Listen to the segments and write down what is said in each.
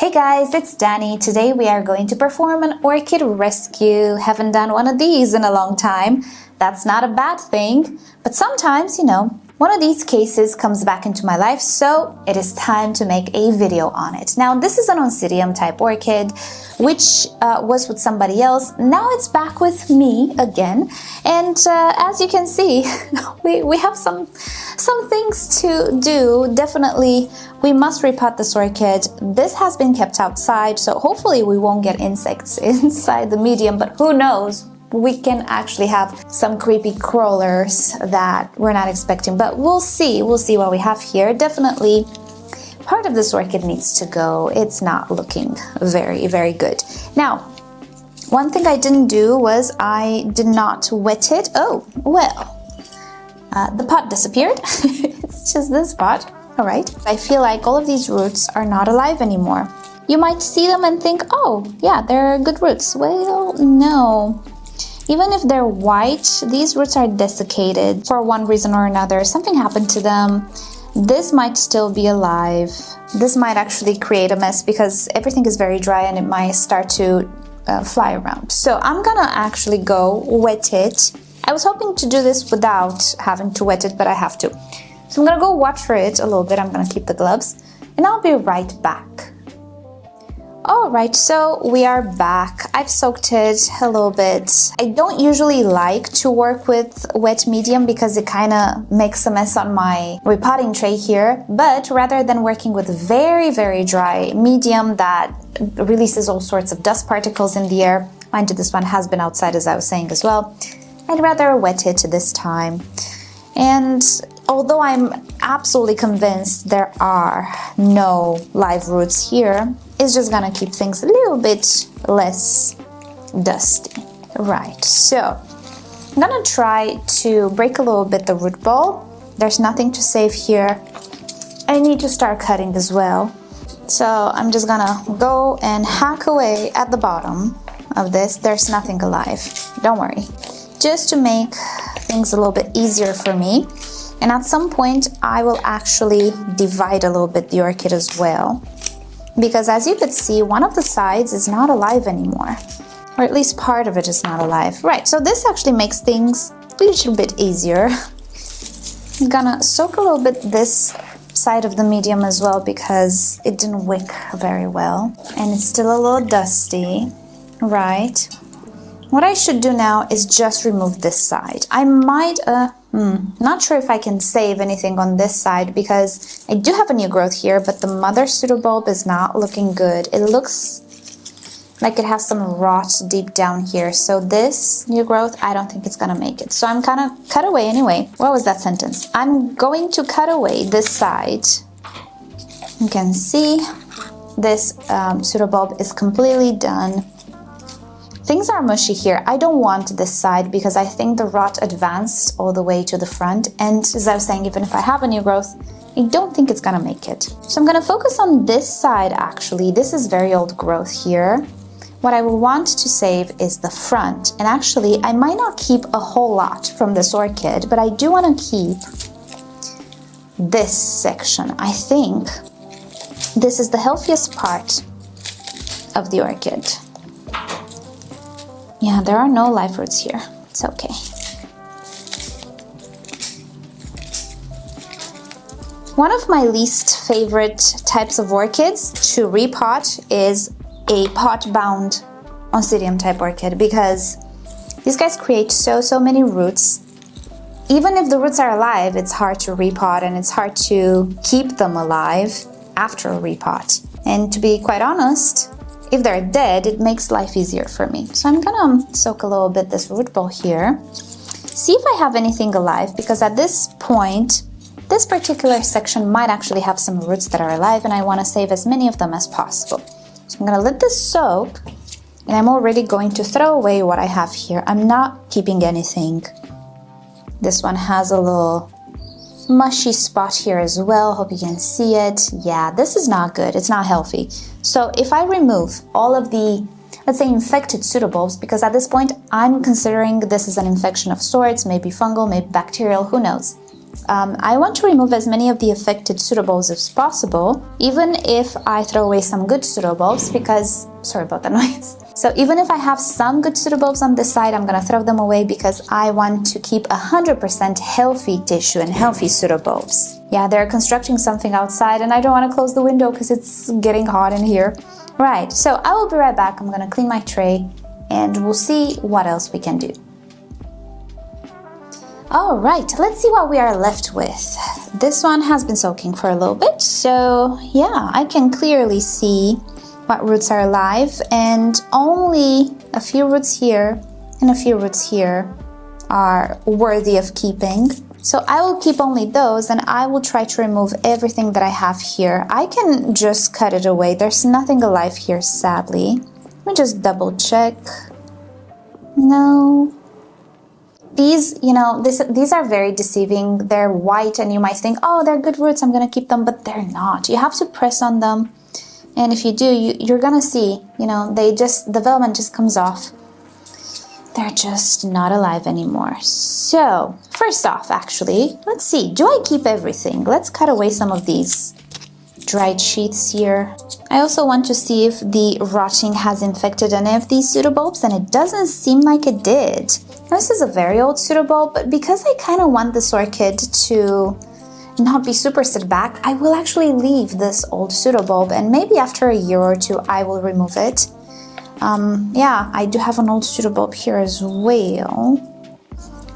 Hey guys, it's Danny. Today we are going to perform an orchid rescue. Haven't done one of these in a long time. That's not a bad thing, but sometimes, one of these cases comes back into my life, so it is time to make a video on it. Now, this is an Oncidium type orchid, which was with somebody else. Now it's back with me again, and as you can see, we have some things to do. Definitely, we must repot this orchid. This has been kept outside, so hopefully we won't get insects inside the medium, but who knows? We can actually have some creepy crawlers that we're not expecting, but we'll see what we have here. Definitely part of this orchid needs to go. It's not looking very, very good. Now, one thing I didn't do was I did not wet it. Oh, well, the pot disappeared. It's just this pot. All right. I feel like all of these roots are not alive anymore. You might see them and think, oh, yeah, they're good roots. Well, no. Even if they're white, these roots are desiccated for one reason or another. Something happened to them. This might still be alive. This might actually create a mess because everything is very dry and it might start to fly around. So I'm gonna actually go wet it. I was hoping to do this without having to wet it, but I have to. So I'm gonna go watch for it a little bit. I'm gonna keep the gloves and I'll be right back. Alright, so we are back. I've soaked it a little bit. I don't usually like to work with wet medium because it kind of makes a mess on my repotting tray here, but rather than working with very, very dry medium that releases all sorts of dust particles in the air, mind you, this one has been outside as I was saying as well, I'd rather wet it this time. And although I'm absolutely convinced there are no live roots here, it's just gonna keep things a little bit less dusty. Right, so I'm gonna try to break a little bit the root ball. There's nothing to save here. I need to start cutting as well. So I'm just gonna go and hack away at the bottom of this. There's nothing alive, don't worry. Just to make things a little bit easier for me. And at some point, I will actually divide a little bit the orchid as well. Because as you could see, one of the sides is not alive anymore. Or at least part of it is not alive. Right, so this actually makes things a little bit easier. I'm gonna soak a little bit this side of the medium as well because it didn't wick very well. And it's still a little dusty. Right. What I should do now is just remove this side. I might, not sure if I can save anything on this side because I do have a new growth here, but the mother pseudobulb is not looking good. It looks like it has some rot deep down here. So this new growth, I don't think it's gonna make it. So I'm gonna cut away anyway. What was that sentence? I'm going to cut away this side. You can see this pseudobulb is completely done. Things are mushy here. I don't want this side because I think the rot advanced all the way to the front. And as I was saying, even if I have a new growth, I don't think it's gonna make it. So I'm gonna focus on this side actually. This is very old growth here. What I will want to save is the front. And actually, I might not keep a whole lot from this orchid, but I do wanna keep this section. I think this is the healthiest part of the orchid. Yeah, there are no live roots here. It's okay. One of my least favorite types of orchids to repot is a pot-bound Oncidium type orchid because these guys create so many roots. Even if the roots are alive, it's hard to repot and it's hard to keep them alive after a repot. And to be quite honest, if they're dead, it makes life easier for me. So I'm gonna soak a little bit this root ball here. See if I have anything alive, because at this point, this particular section might actually have some roots that are alive and I wanna save as many of them as possible. So I'm gonna let this soak and I'm already going to throw away what I have here. I'm not keeping anything. This one has a little mushy spot here as well. Hope you can see it. Yeah, this is not good. It's not healthy. So if I remove all of the, let's say, infected pseudobulbs, because at this point I'm considering this is an infection of sorts, maybe fungal, maybe bacterial, who knows. I want to remove as many of the affected pseudobulbs as possible, even if I throw away some good pseudobulbs, because, sorry about the noise. So even if I have some good pseudobulbs on this side, I'm gonna throw them away because I want to keep 100% healthy tissue and healthy pseudobulbs. Yeah, they're constructing something outside and I don't want to close the window because it's getting hot in here. Right, so I will be right back. I'm gonna clean my tray and we'll see what else we can do. All right, let's see what we are left with. This one has been soaking for a little bit, so yeah, I can clearly see what roots are alive, and only a few roots here and a few roots here are worthy of keeping. So I will keep only those, and I will try to remove everything that I have here. I can just cut it away. There's nothing alive here, sadly. Let me just double check. No. These, you know, these are very deceiving. They're white and you might think, oh, they're good roots, I'm gonna keep them, but they're not. You have to press on them. And if you do, you're gonna see, you know, the velvet just comes off. They're just not alive anymore. So, first off, actually, let's see, do I keep everything? Let's cut away some of these dried sheets here. I also want to see if the rotting has infected any of these pseudobulbs, and it doesn't seem like it did. Now, this is a very old pseudobulb, but because I kind of want this orchid to not be super set back, I will actually leave this old pseudobulb, and maybe after a year or two I will remove it. Yeah, I do have an old pseudobulb here as well.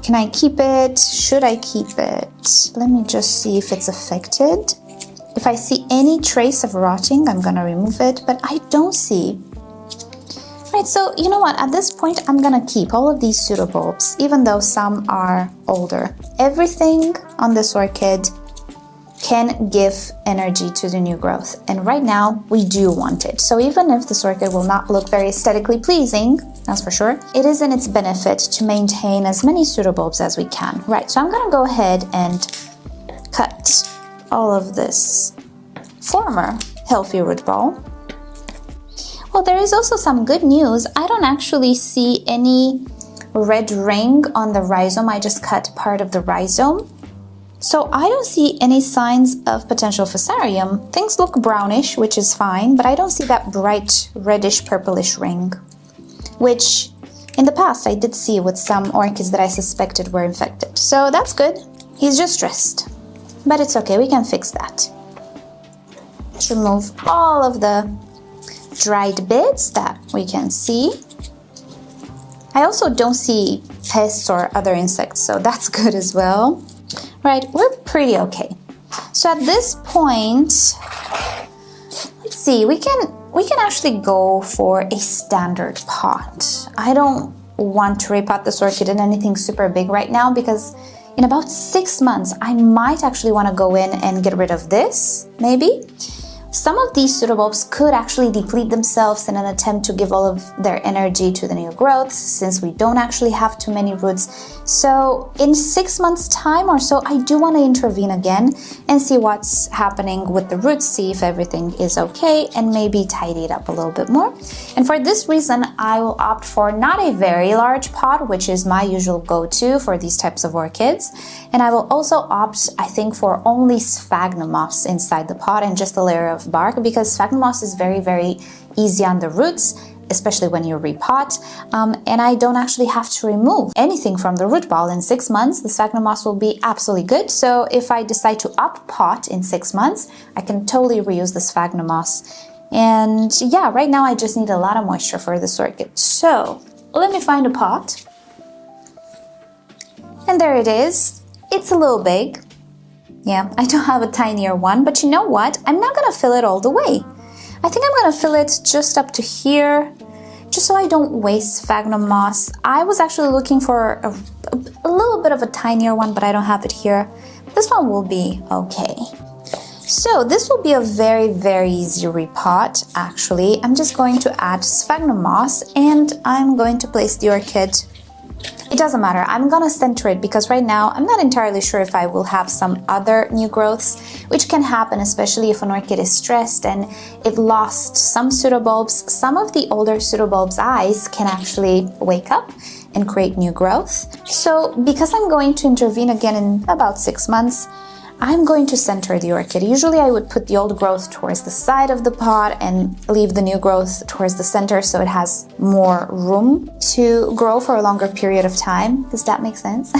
Can I keep it? Should I keep it? Let me just see if it's affected. If I see any trace of rotting, I'm gonna remove it, but I don't see. Right, so you know what? At this point, I'm gonna keep all of these pseudobulbs, even though some are older. Everything on this orchid can give energy to the new growth, and right now we do want it. So even if this orchid will not look very aesthetically pleasing, that's for sure, it is in its benefit to maintain as many pseudobulbs as we can. Right, so I'm gonna go ahead and cut all of this former healthy root ball. Well, there is also some good news. I don't actually see any red ring on the rhizome. I just cut part of the rhizome. So I don't see any signs of potential fusarium. Things look brownish, which is fine, but I don't see that bright reddish purplish ring, which in the past I did see with some orchids that I suspected were infected. So that's good. He's just stressed, but it's okay, we can fix that. Let's remove all of the dried bits that we can see. I also don't see pests or other insects, so that's good as well. Right, we're pretty okay. So at this point, let's see, we can actually go for a standard pot. I don't want to repot this orchid in anything super big right now because in about 6 months, I might actually want to go in and get rid of this, maybe. Some of these pseudobulbs could actually deplete themselves in an attempt to give all of their energy to the new growth, since we don't actually have too many roots. So in 6 months' time or so, I do want to intervene again and see what's happening with the roots, see if everything is okay, and maybe tidy it up a little bit more. And for this reason, I will opt for not a very large pot, which is my usual go-to for these types of orchids. And I will also opt, I think, for only sphagnum moss inside the pot and just a layer of bark, because sphagnum moss is very, very easy on the roots, especially when you repot, and I don't actually have to remove anything from the root ball in 6 months. The sphagnum moss will be absolutely good. So if I decide to up pot in 6 months, I can totally reuse the sphagnum moss. And yeah, right now I just need a lot of moisture for this orchid. So let me find a pot. And there it is. It's a little big. Yeah, I don't have a tinier one, but you know what? I'm not gonna fill it all the way. I think I'm gonna fill it just up to here, just so I don't waste sphagnum moss. I was actually looking for a little bit of a tinier one, but I don't have it here. This one will be okay. So this will be a very, very easy repot, actually. I'm just going to add sphagnum moss, and I'm going to place the orchid It doesn't matter. I'm gonna center it because right now I'm not entirely sure if I will have some other new growths, which can happen especially if an orchid is stressed and it lost some pseudobulbs. Some of the older pseudobulbs' eyes can actually wake up and create new growth. So because I'm going to intervene again in about 6 months, I'm going to center the orchid. Usually I would put the old growth towards the side of the pot and leave the new growth towards the center so it has more room to grow for a longer period of time. Does that make sense?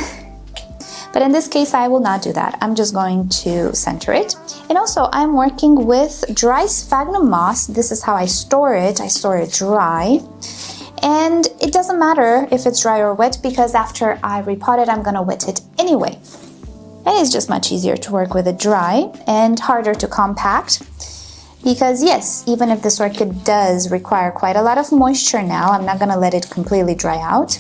But in this case, I will not do that. I'm just going to center it. And also, I'm working with dry sphagnum moss. This is how I store it. I store it dry. And it doesn't matter if it's dry or wet because after I repot it, I'm gonna wet it anyway. And it's just much easier to work with it dry and harder to compact because yes, even if this orchid does require quite a lot of moisture now, I'm not gonna let it completely dry out.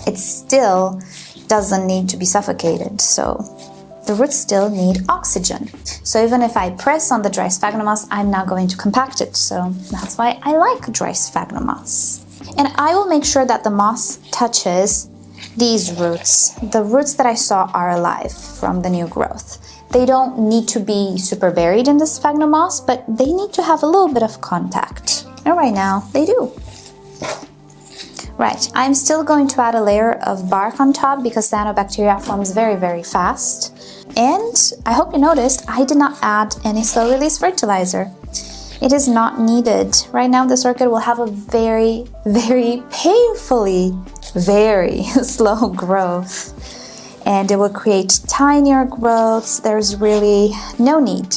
It still doesn't need to be suffocated, so the roots still need oxygen. So even if I press on the dry sphagnum moss, I'm not going to compact it, so that's why I like dry sphagnum moss. And I will make sure that the moss touches these roots. The roots that I saw are alive from the new growth. They don't need to be super buried in the sphagnum moss, but they need to have a little bit of contact. And right now, they do. Right, I'm still going to add a layer of bark on top because cyanobacteria forms very, very fast. And I hope you noticed, I did not add any slow-release fertilizer. It is not needed. Right now, this orchid will have a very, very painfully very slow growth and it will create tinier growths. There's really no need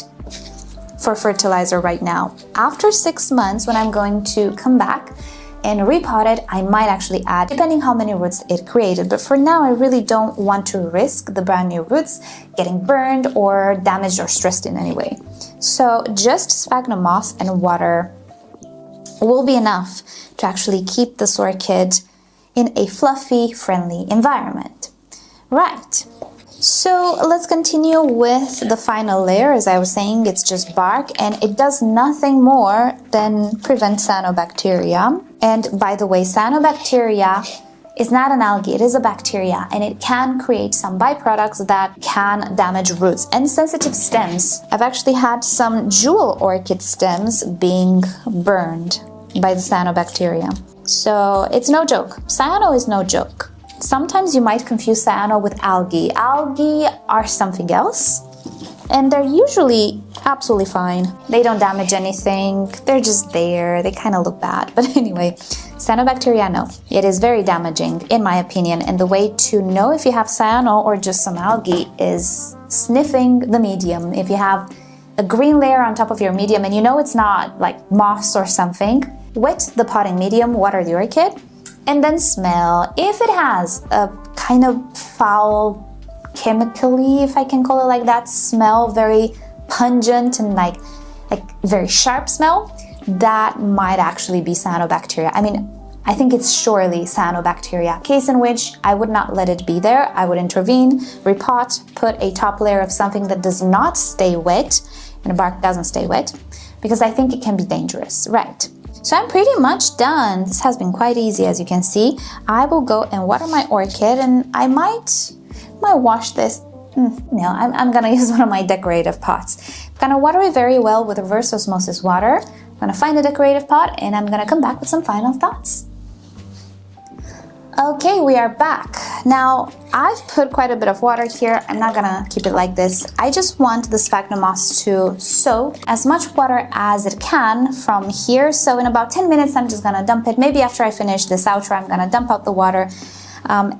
for fertilizer right now. After 6 months, when I'm going to come back and repot it, I might actually add, depending how many roots it created. But for now, I really don't want to risk the brand new roots getting burned or damaged or stressed in any way. So just sphagnum moss and water will be enough to actually keep this orchid in a fluffy, friendly environment. Right, so let's continue with the final layer. As I was saying, it's just bark and it does nothing more than prevent cyanobacteria. And by the way, cyanobacteria is not an algae, it is a bacteria, and it can create some byproducts that can damage roots and sensitive stems. I've actually had some jewel orchid stems being burned by the cyanobacteria. So it's no joke. Cyano is no joke. Sometimes you might confuse cyano with algae. Algae are something else, and they're usually absolutely fine. They don't damage anything. They're just there. They kind of look bad. But anyway, cyanobacteria, no. It is very damaging, in my opinion. And the way to know if you have cyano or just some algae is sniffing the medium. If you have a green layer on top of your medium and you know it's not like moss or something, wet the potting medium, water the orchid, and then smell. If it has a kind of foul, chemically, if I can call it like that, smell, very pungent and like very sharp smell, that might actually be cyanobacteria. I mean, I think it's surely cyanobacteria, case in which I would not let it be there. I would intervene, repot, put a top layer of something that does not stay wet, and the bark doesn't stay wet, because I think it can be dangerous, right? So I'm pretty much done. This has been quite easy, as you can see. I will go and water my orchid, and I might wash this. No, I'm gonna use one of my decorative pots. I'm gonna water it very well with reverse osmosis water. I'm gonna find a decorative pot, and I'm gonna come back with some final thoughts. Okay, we are back. Now, I've put quite a bit of water here. I'm not gonna keep it like this. I just want the sphagnum moss to soak as much water as it can from here. So in about 10 minutes, I'm just gonna dump it. Maybe after I finish this outro, I'm gonna dump out the water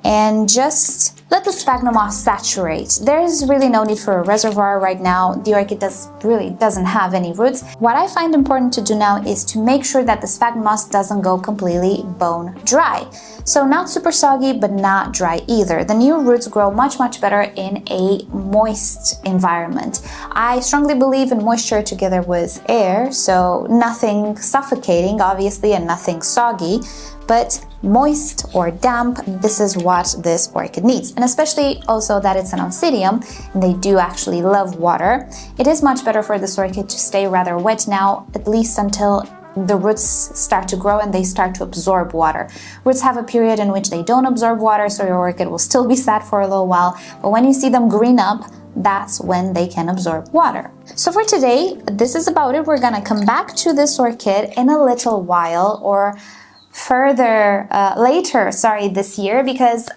and just let the sphagnum moss saturate. There's really no need for a reservoir right now. The orchid really doesn't have any roots. What I find important to do now is to make sure that the sphagnum moss doesn't go completely bone dry. So not super soggy, but not dry either. The new roots grow much, much better in a moist environment. I strongly believe in moisture together with air, so nothing suffocating, obviously, and nothing soggy, but moist or damp, this is what this orchid needs. And especially also that it's an Oncidium, and they do actually love water. It is much better for this orchid to stay rather wet now, at least until the roots start to grow and they start to absorb water. Roots have a period in which they don't absorb water, so your orchid will still be sad for a little while, but when you see them green up, that's when they can absorb water. So for today, this is about it. We're gonna come back to this orchid in a little while, or later this year, because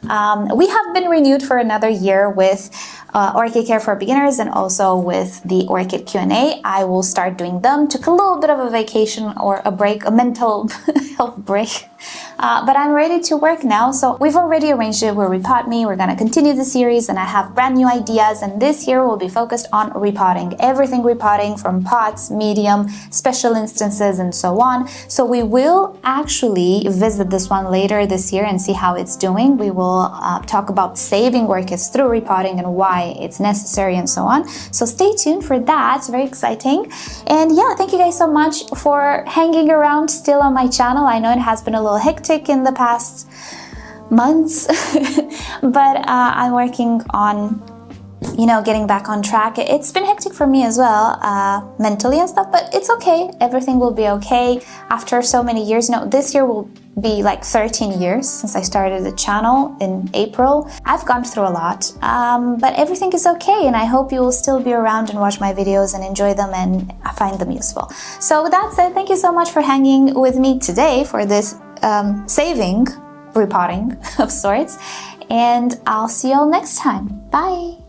we have been renewed for another year with Orchid Care for Beginners and also with the Orchid Q&A. I will start doing them. Took a little bit of a vacation or a break, a mental health break, but I'm ready to work now. So we've already arranged it with rePotme. We're gonna continue the series and I have brand new ideas, and this year will be focused on repotting. Everything repotting, from pots, medium, special instances, and so on. So we will actually visit this one later this year and see how it's doing. We will talk about saving orchids through repotting and why it's necessary and so on. So stay tuned for that. It's very exciting. And yeah, thank you guys so much for hanging around still on my channel. I know it has been a little hectic in the past months, but I'm working on getting back on track. It's been hectic for me as well, mentally and stuff, but it's okay. Everything will be okay after so many years. This year will be like 13 years since I started the channel in April. I've gone through a lot, but everything is okay, and I hope you will still be around and watch my videos and enjoy them and find them useful. So with that said, thank you so much for hanging with me today for this repotting of sorts, and I'll see you all next time. Bye!